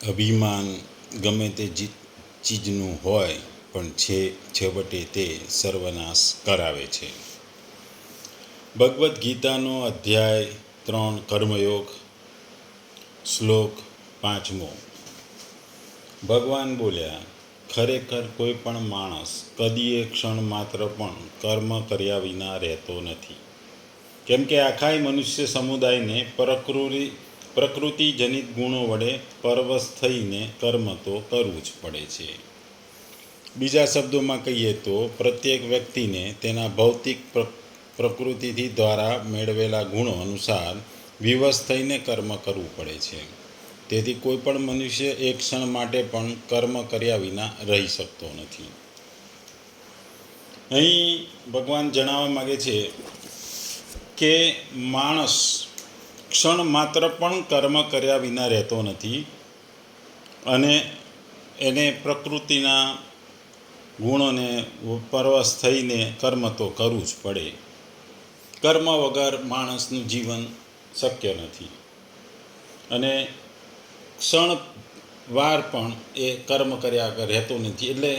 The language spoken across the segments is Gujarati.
અભિમાન ગમે તે ચીજનું હોય પણ છેવટે તે સર્વનાશ કરાવે છે. ભગવદ્ ગીતાનો અધ્યાય 3 કર્મયોગ, શ્લોક 5. ભગવાન બોલ્યા, ખરેખર કોઈ પણ માણસ કદી એક ક્ષણ માત્ર પણ કર્મ કર્યા વિના રહેતો નથી, કેમ કે આખાય મનુષ્ય સમુદાયને પ્રકૃતિજનિત ગુણો વડે પરવશ થઈને કર્મ તો કરવું જ પડે છે. બીજા શબ્દોમાં કહીએ તો પ્રત્યેક વ્યક્તિને તેના ભૌતિક પ્રકૃતિથી દ્વારા મેળવેલા ગુણો અનુસાર વિવશ થઈને કર્મ કરવું પડે છે. તેથી કોઈ પણ મનુષ્ય એક ક્ષણ માટે પણ કર્મ કર્યા વિના રહી શકતો નથી. અહીં ભગવાન જણાવવા માગે છે કે માણસ ક્ષણ માત્ર પણ કર્મ કર્યા વિના રહેતો નથી અને એને પ્રકૃતિના ગુણોને પરવશ થઈને કર્મ તો કરવું જ પડે. કર્મ વગર માણસનું જીવન શક્ય નથી અને ક્ષણ વાર પણ એ કર્મ કર્યા વગર રહેતો નથી. એટલે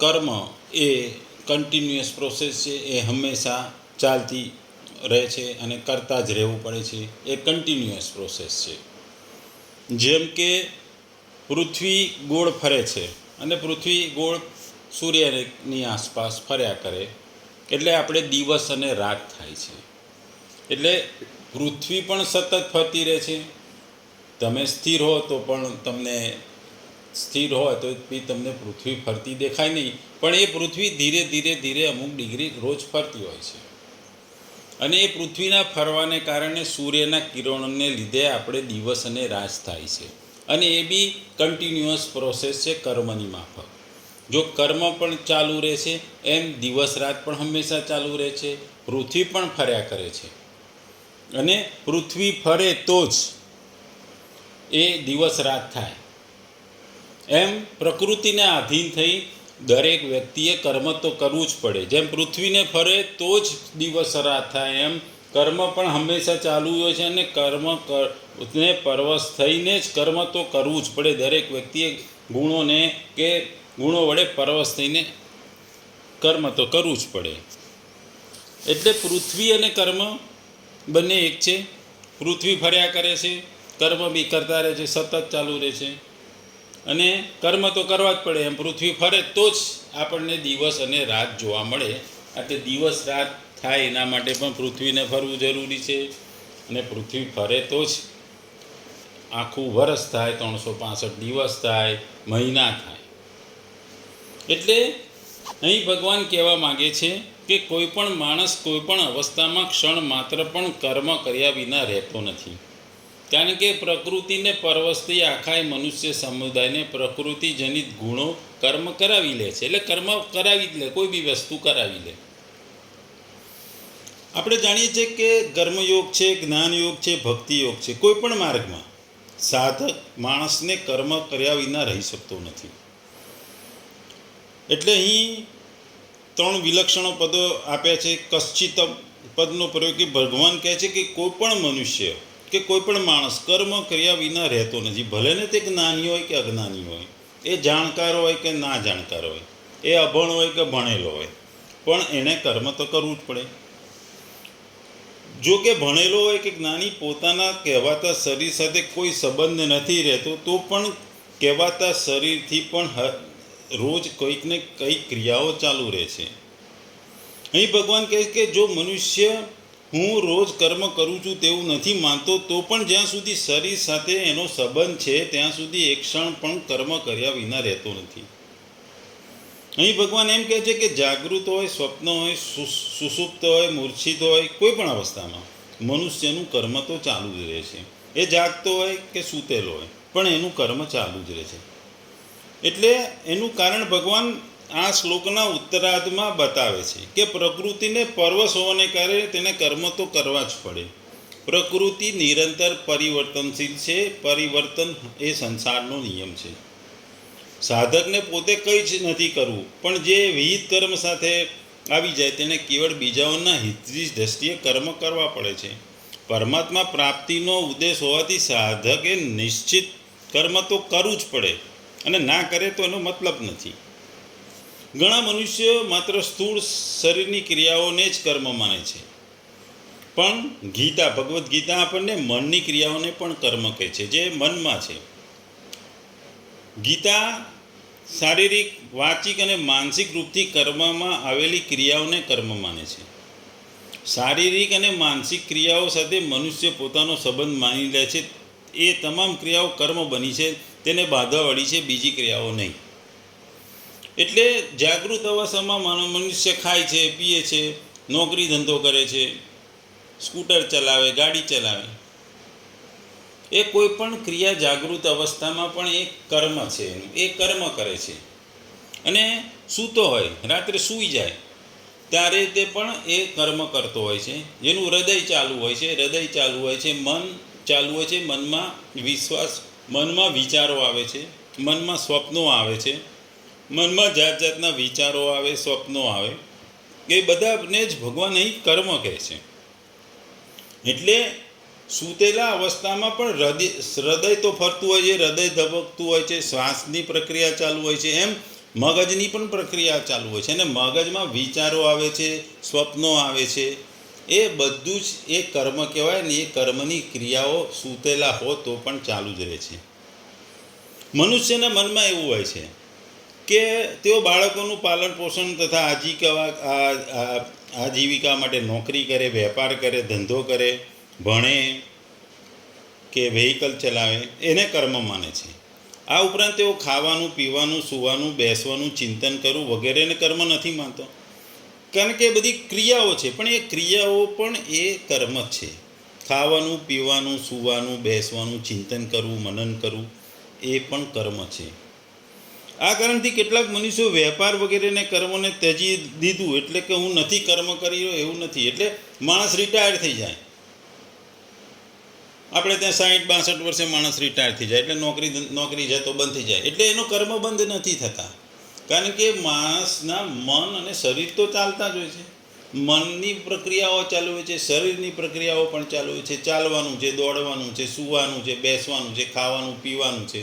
કર્મ એ કન્ટિન્યુઅસ પ્રોસેસ છે, એ હંમેશા ચાલતી રહે છે અને કરતા જ રહેવું પડે છે. એ કન્ટિન્યુઅસ પ્રોસેસ છે. જેમ કે પૃથ્વી ગોળ ફરે છે અને પૃથ્વી ગોળ સૂર્યની આસપાસ ફર્યા કરે એટલે આપણે દિવસ અને રાત થાય છે. એટલે પૃથ્વી પણ સતત ફરતી રહે છે. તમે સ્થિર હો તો પણ તમને સ્થિર હોય તો બી તમને પૃથ્વી ફરતી દેખાય નહીં, પણ એ પૃથ્વી ધીરે ધીરે ધીરે અમુક ડિગ્રી રોજ ફરતી હોય છે. અને એ પૃથ્વીના ફરવાને કારણે સૂર્યના કિરણોને લીધે આપણે દિવસ અને રાત થાય છે. અને એ બી કન્ટિન્યુઅસ પ્રોસેસ છે કર્મની માફક. જો કર્મ પણ ચાલુ રહે છે એમ દિવસ રાત પણ હંમેશા ચાલુ રહે છે. પૃથ્વી પણ ફર્યા કરે છે અને પૃથ્વી ફરે તો જ એ દિવસ રાત થાય. એમ પ્રકૃતિને આધીન થઈ દરેક વ્યક્તિએ કર્મ તો કરવું જ પડે. જેમ પૃથ્વીને ફરે તો જ દિવસ રાત થાય, એમ કર્મ પણ હંમેશા ચાલુ હોય છે અને કર્મને પરવશ થઈને જ કર્મ તો કરવું જ પડે. દરેક વ્યક્તિએ ગુણો વડે પરવશ થઈને કર્મ તો કરવું જ પડે. એટલે પૃથ્વી અને કર્મ બંને એક છે. પૃથ્વી ફર્યા કરે છે, કર્મ બી કરતા રહે છે, સતત ચાલુ રહે છે. અને કર્મ તો કરવા જ પડે. એમ પૃથ્વી ફરે તો જ આપણને દિવસ અને રાત જોવા મળે. એટલે દિવસ રાત થાય એના માટે પણ પૃથ્વીને ફરવું જરૂરી છે. અને પૃથ્વી ફરે તો જ આખું વર્ષ થાય, 365 દિવસ થાય, મહિના થાય. એટલે અહીં ભગવાન કહેવા માગે છે કે કોઈ પણ માણસ કોઈ પણ અવસ્થામાં ક્ષણ માત્ર પણ કર્મ કર્યા વિના રહેતો નથી. કારણ કે પ્રકૃતિને પરવશથી આખાય મનુષ્ય સમુદાયને પ્રકૃતિજનિત ગુણો કર્મ કરાવી લે છે. એટલે કર્મ કરાવી જ લે, કોઈ બી વસ્તુ કરાવી લે. આપણે જાણીએ છીએ કે કર્મયોગ છે, જ્ઞાનયોગ છે, ભક્તિયોગ છે. કોઈ પણ માર્ગમાં સાધક માણસને કર્મ કર્યા વિના રહી શકતો નથી. એટલે અહીં 3 વિલક્ષણો પદો આપ્યા છે. કશ્ચિત પદનો પ્રયોગ કે ભગવાન કહે છે કે કોઈ પણ મનુષ્ય કે કોઈ પણ માણસ કર્મ કર્યા વિના રહેતો નથી. ભલે ને તે જ્ઞાની હોય કે અજ્ઞાની હોય, એ જાણકાર હોય કે ના જાણકાર હોય, એ અભણ હોય કે ભણેલો હોય, પણ એણે કર્મ તો કરવું જ પડે. જો કે ભણેલો હોય કે જ્ઞાની પોતાના કહેવાતા શરીર સાથે કોઈ સંબંધ નથી રહેતો તો પણ કહેવાતા શરીરથી પણ રોજ કંઈક ને કંઈક ક્રિયાઓ ચાલુ રહે છે. અહીં ભગવાન કહે છે કે જો મનુષ્ય હું રોજ કર્મ કરું છું તેવું નથી માનતો તો પણ જ્યાં સુધી શરીર સાથે એનો સંબંધ છે ત્યાં સુધી એક ક્ષણ પણ કર્મ કર્યા વિના રહેતો નથી. અહીં ભગવાન એમ કહે છે કે જાગૃત હોય, સ્વપ્ન હોય, સુષુપ્ત હોય, મૂર્છિત હોય, કોઈ પણ અવસ્થામાં મનુષ્યનું કર્મ તો ચાલુ જ રહે છે. એ જાગતો હોય કે સૂતેલો હોય પણ એનું કર્મ ચાલુ જ રહે છે. એટલે એનું કારણ ભગવાન આ શ્લોકના ઉત્તરાર્ધમાં બતાવે છે કે પ્રકૃતિને પરવશ હોવાને કારણે તેને કર્મ તો કરવા જ પડે. પ્રકૃતિ નિરંતર પરિવર્તનશીલ છે. પરિવર્તન એ સંસારનો નિયમ છે. સાધકને પોતે કંઈ જ નથી કરવું, પણ જે વિહિત કર્મ સાથે આવી જાય તેને કેવળ બીજાઓના હિતની દ્રષ્ટિએ કર્મ કરવા પડે છે. પરમાત્મા પ્રાપ્તિનો ઉદ્દેશ હોવાથી સાધકે નિશ્ચિત કર્મ તો કરવું જ પડે, અને ના કરે તો એનો મતલબ નથી. ઘણા મનુષ્યો માત્ર સ્થૂળ શરીરની ક્રિયાઓને જ કર્મ માને છે, પણ ભગવદ્ ગીતા આપણને મનની ક્રિયાઓને પણ કર્મ કહે છે, જે મનમાં છે. ગીતા શારીરિક, વાચિક અને માનસિક રૂપથી કર્મમાં આવેલી ક્રિયાઓને કર્મ માને છે. શારીરિક અને માનસિક ક્રિયાઓ સાથે મનુષ્ય પોતાનો સંબંધ માની લે છે. એ તમામ ક્રિયાઓ કર્મ બની છે, તેને બાધાવાળી છે, બીજી ક્રિયાઓ નહીં. એટલે જાગૃત અવસ્થામાં મનુષ્ય ખાય છે, પીએ છે, નોકરી ધંધો કરે છે, સ્કૂટર ચલાવે, ગાડી ચલાવે, એ કોઈ પણ ક્રિયા જાગૃત અવસ્થામાં પણ એક કર્મ છે, એ કર્મ કરે છે. અને સૂતો હોય, રાત્રે સૂઈ જાય ત્યારે તે પણ એ કર્મ કરતો હોય છે. જેનું હૃદય ચાલુ હોય છે, મન ચાલુ હોય છે, મનમાં વિશ્વાસ, મનમાં વિચારો આવે છે, મનમાં સ્વપ્નો આવે છે, મનમાં જાત જાતના વિચારો આવે, સ્વપ્નો આવે, એ બધાને જ ભગવાન અહીં કર્મ કહે છે. એટલે સૂતેલા અવસ્થામાં પણ હૃદય તો ફરતું હોય છે, હૃદય ધબકતું હોય છે, શ્વાસની પ્રક્રિયા ચાલુ હોય છે, એમ મગજની પણ પ્રક્રિયા ચાલુ હોય છે, અને મગજમાં વિચારો આવે છે, સ્વપ્નો આવે છે. એ બધું જ એ કર્મ કહેવાય ને. એ કર્મની ક્રિયાઓ સૂતેલા હો તો પણ ચાલુ જ રહે છે. મનુષ્યના મનમાં એવું હોય છે કે તેઓ બાળકોનું પાલન પોષણ તથા આજીવિકા માટે નોકરી કરે, વેપાર કરે, ધંધો કરે, ભણે કે વ્હીકલ ચલાવે, એને કર્મ માને છે. આ ઉપરાંત તેઓ ખાવાનું, પીવાનું, સૂવાનું, બેસવાનું, ચિંતન કરવું વગેરેને કર્મ નથી માનતો, કારણ કે એ બધી ક્રિયાઓ છે, પણ એ ક્રિયાઓ પણ એ કર્મ છે. ખાવાનું, પીવાનું, સૂવાનું, બેસવાનું, ચિંતન કરવું, મનન કરવું, એ પણ કર્મ છે. આ કારણથી કેટલાક મનુષ્યો વેપાર વગેરેને કર્મોને ત્યજી દીધું, એટલે કે હું નથી કર્મ કરી રહ્યો એવું નથી. એટલે માણસ રિટાયર થઈ જાય, આપણે ત્યાં 60-62 વર્ષે માણસ રિટાયર થઈ જાય, એટલે નોકરી જતો બંધ થઈ જાય, એટલે એનો કર્મ બંધ નથી થતા, કારણ કે માણસના મન અને શરીર તો ચાલતા જ હોય છે. મનની પ્રક્રિયાઓ ચાલુ હોય છે, શરીરની પ્રક્રિયાઓ પણ ચાલુ હોય છે. ચાલવાનું છે, દોડવાનું છે, સૂવાનું છે, બેસવાનું છે, ખાવાનું, પીવાનું છે,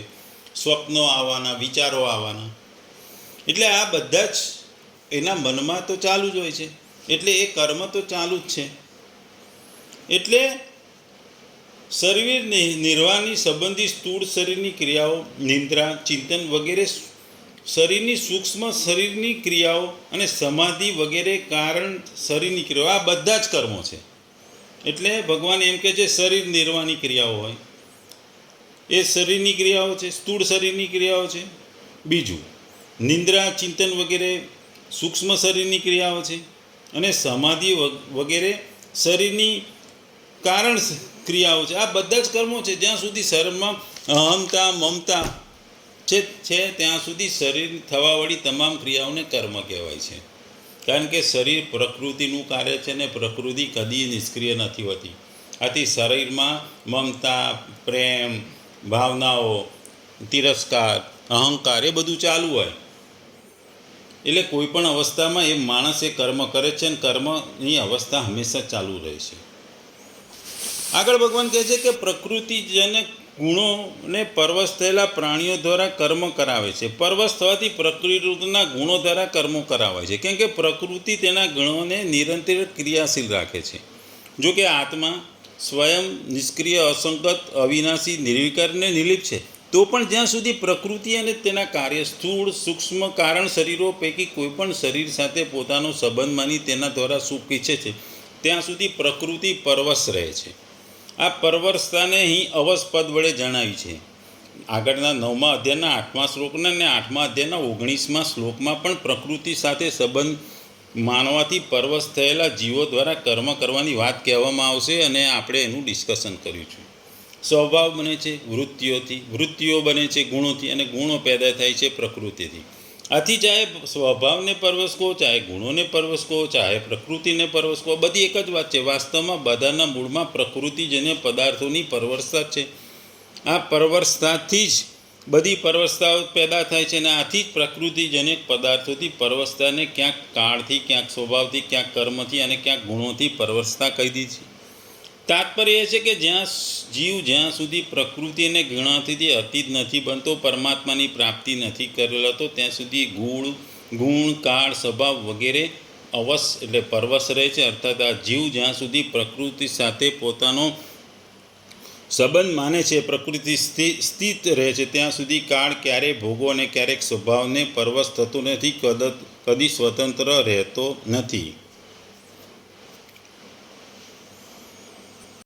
સ્વપ્નો આવવાના, વિચારો આવવાના, એટલે આ બધા જ એના મનમાં તો ચાલુ જ હોય છે. એટલે એ કર્મ તો ચાલુ જ છે. એટલે શરીર નિર્વાહની સંબંધી સ્થૂળ શરીરની ક્રિયાઓ, નિંદ્રા, ચિંતન વગેરે, શરીરની સૂક્ષ્મ શરીરની ક્રિયાઓ અને સમાધિ વગેરે કારણ શરીરની ક્રિયાઓ, આ બધા જ કર્મો છે. એટલે ભગવાન એમ કહે છે શરીર નિર્વાહની ક્રિયાઓ હોય, એ શરીરની ક્રિયાઓ છે, સ્થૂળ શરીરની ક્રિયાઓ છે. બીજું, નિંદ્રા, ચિંતન વગેરે સૂક્ષ્મ શરીરની ક્રિયાઓ છે, અને સમાધિ વગેરે શરીરની કારણ ક્રિયાઓ છે. આ બધા જ કર્મો છે. જ્યાં સુધી શરીરમાં અહમતા, મમતા છે ત્યાં સુધી શરીર થવાવાળી તમામ ક્રિયાઓને કર્મ કહેવાય છે. કારણ કે શરીર પ્રકૃતિનું કાર્ય છે, ને પ્રકૃતિ કદી નિષ્ક્રિય નથી હોતી. આથી શરીરમાં મમતા, પ્રેમ, ભાવનાઓ, તિરસ્કાર, અહંકાર, એ બધું ચાલુ હોય. એટલે કોઈ પણ અવસ્થામાં એ માણસ એ કર્મ કરે છે, અને કર્મની અવસ્થા હંમેશા ચાલુ રહે છે. આગળ ભગવાન કહે છે કે પ્રકૃતિજનક ગુણોને પરવશ થયેલા પ્રાણીઓ દ્વારા કર્મ કરાવે છે. પરવશ થવાથી પ્રકૃતિના ગુણો દ્વારા કર્મો કરાવાય છે, કેમ કે પ્રકૃતિ તેના ગુણોને નિરંતર ક્રિયાશીલ રાખે છે. જો કે આત્મા સ્વયં નિષ્ક્રિય, અસંગત, અવિનાશી, નિર્વિકાર ને નિર્લિપ્ત છે, તો પણ જ્યાં સુધી પ્રકૃતિ અને તેના કાર્ય, સ્થૂળ સૂક્ષ્મ કારણ શરીરો પૈકી કોઈપણ શરીર સાથે પોતાનો સંબંધ માની તેના દ્વારા સુખ ઈચ્છે છે, ત્યાં સુધી પ્રકૃતિ પરવશ રહે છે. આ પરવશતાને અહીં અવશ પદ વડે જણાવી છે. આગળના 9મા અધ્યાયના 8મા શ્લોકના અને 8મા અધ્યાયના 19મા શ્લોકમાં પણ પ્રકૃતિ સાથે સંબંધ માનવાથી પરવશ થયેલા જીવો દ્વારા કર્મ કરવાની વાત કહેવામાં આવશે, અને આપણે એનું ડિસ્કશન કર્યું છે. સ્વભાવ બને છે વૃત્તિઓથી, વૃત્તિઓ બને છે ગુણોથી, અને ગુણો પેદા થાય છે પ્રકૃતિથી. આથી ચાહે સ્વભાવને પરવશ કહો, ચાહે ગુણોને પરવશ કહો, ચાહે પ્રકૃતિને પરવશ કહો, બધી એક જ વાત છે. વાસ્તવમાં બધાના મૂળમાં પ્રકૃતિજન્ય પદાર્થોની પરવશતા છે. આ પરવશતાથી જ બધી પરવશતાઓ પેદા થાય છે, અને આથી જ પ્રકૃતિજનક પદાર્થોથી પરવશતાને ક્યાંક કાળથી, ક્યાંક સ્વભાવથી, ક્યાંક કર્મથી અને ક્યાંક ગુણોથી પરવશતા કહી દીધી છે. તાત્પર્ય એ છે કે જ્યાં સુધી પ્રકૃતિને ગણાતીથી અતીત નથી બનતો, પરમાત્માની પ્રાપ્તિ નથી કરેલો, ત્યાં સુધી ગુણ કાળ સ્વભાવ વગેરે અવશ એટલે પરવશ રહે છે. અર્થાત આ જીવ જ્યાં સુધી પ્રકૃતિ સાથે પોતાનો સંબંધ માને છે, પ્રકૃતિ સ્થિત રહે છે, ત્યાં સુધી કાળ ક્યારેય ભોગો અને ક્યારેક સ્વભાવને પરવશ થતો નથી, કદી સ્વતંત્ર રહેતો નથી.